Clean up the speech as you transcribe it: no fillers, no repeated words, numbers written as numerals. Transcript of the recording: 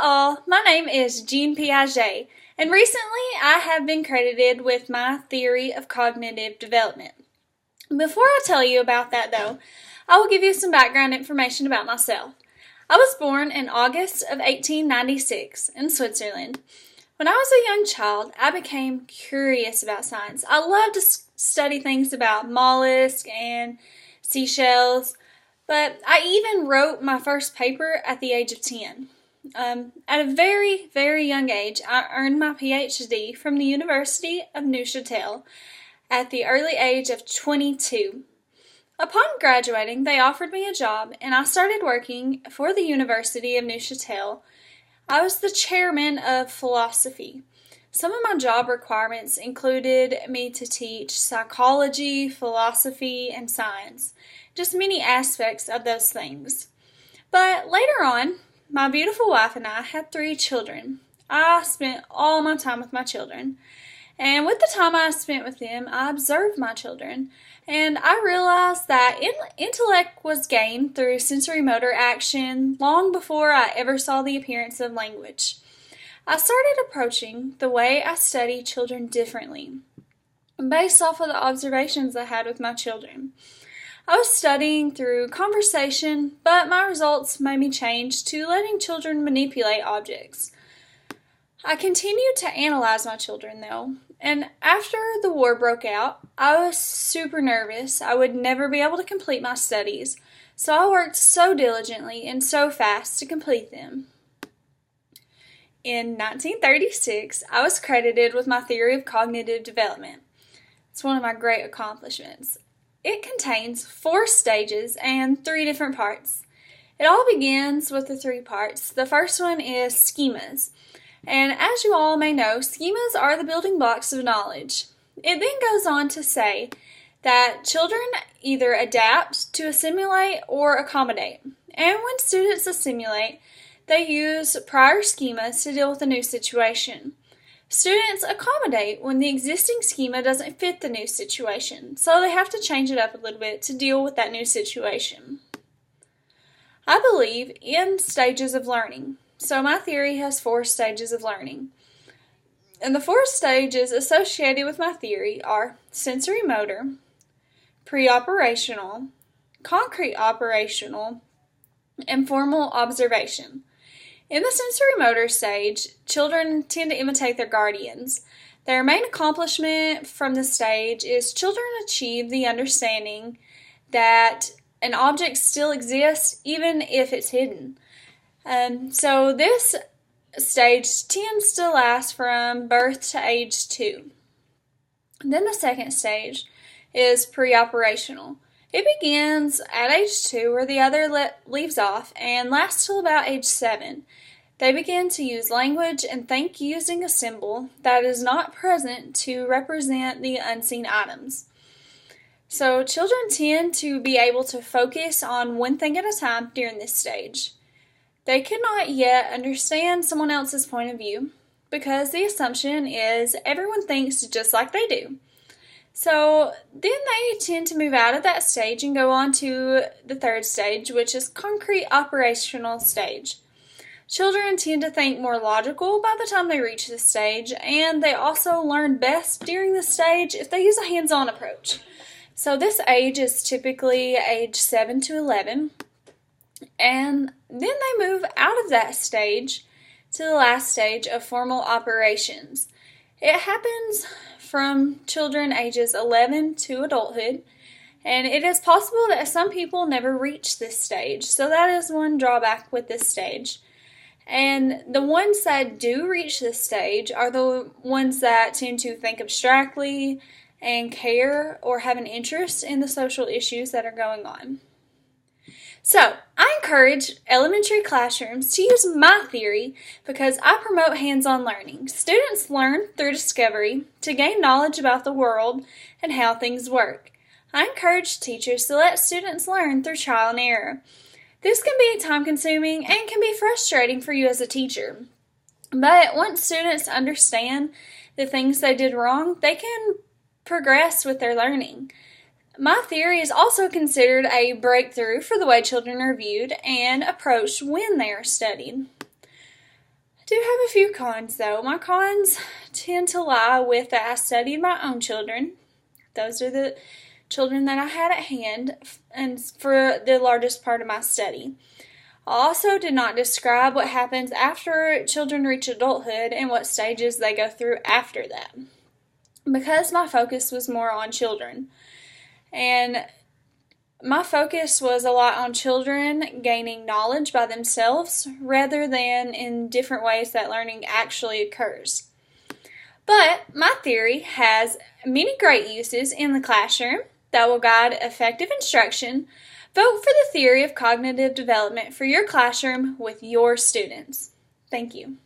all, my name is Jean Piaget, and recently I have been credited with my theory of cognitive development. Before I tell you about that though, I will give you some background information about myself. I was born in August of 1896 in Switzerland. When I was a young child, I became curious about science. I loved to study things about mollusks and seashells, but I even wrote my first paper at the age of 10. At a very, very young age, I earned my PhD from the University of Neuchâtel at the early age of 22. Upon graduating, they offered me a job, and I started working for the University of Neuchâtel. I was the chairman of philosophy. Some of my job requirements included me to teach psychology, philosophy, and science, just many aspects of those things. But later on, my beautiful wife and I had 3 children. I spent all my time with my children. And with the time I spent with them, I observed my children. And I realized that intellect was gained through sensory motor action long before I ever saw the appearance of language. I started approaching the way I study children differently, based off of the observations I had with my children. I was studying through conversation, but my results made me change to letting children manipulate objects. I continued to analyze my children, though, and after the war broke out, I was super nervous. I would never be able to complete my studies, so I worked so diligently and so fast to complete them. In 1936, I was credited with my theory of cognitive development. It's one of my great accomplishments. It contains 4 stages and 3 different parts. It all begins with the 3 parts. The first one is schemas. And as you all may know, schemas are the building blocks of knowledge. It then goes on to say that children either adapt to assimilate or accommodate. And when students assimilate, they use prior schemas to deal with a new situation. Students accommodate when the existing schema doesn't fit the new situation, so they have to change it up a little bit to deal with that new situation. I believe in stages of learning, so my theory has 4 stages of learning. And the 4 stages associated with my theory are sensory motor, pre-operational, concrete operational, and formal observation. In the sensory motor stage, children tend to imitate their guardians. Their main accomplishment from this stage is children achieve the understanding that an object still exists even if it's hidden. So this stage tends to last from birth to age 2. Then the second stage is pre-operational. It begins at age 2 where the other leaves off and lasts till about age 7. They begin to use language and think using a symbol that is not present to represent the unseen items. So children tend to be able to focus on one thing at a time during this stage. They cannot yet understand someone else's point of view because the assumption is everyone thinks just like they do. So then they tend to move out of that stage and go on to the third stage, which is concrete operational stage. Children tend to think more logical by the time they reach this stage, and they also learn best during this stage if they use a hands-on approach. So this age is typically age 7 to 11, and then they move out of that stage to the last stage of formal operations. It happens from children ages 11 to adulthood, and it is possible that some people never reach this stage, so that is one drawback with this stage. And the ones that do reach this stage are the ones that tend to think abstractly and care or have an interest in the social issues that are going on. So, I encourage elementary classrooms to use my theory because I promote hands-on learning. Students learn through discovery to gain knowledge about the world and how things work. I encourage teachers to let students learn through trial and error. This can be time-consuming and can be frustrating for you as a teacher. But once students understand the things they did wrong, they can progress with their learning. My theory is also considered a breakthrough for the way children are viewed and approached when they are studied. Do have a few cons though. My cons tend to lie with that I studied my own children. Those are the children that I had at hand and for the largest part of my study. I also did not describe what happens after children reach adulthood and what stages they go through after that, because my focus was more on children. And my focus was a lot on children gaining knowledge by themselves rather than in different ways that learning actually occurs. But my theory has many great uses in the classroom that will guide effective instruction. Vote for the theory of cognitive development for your classroom with your students. Thank you.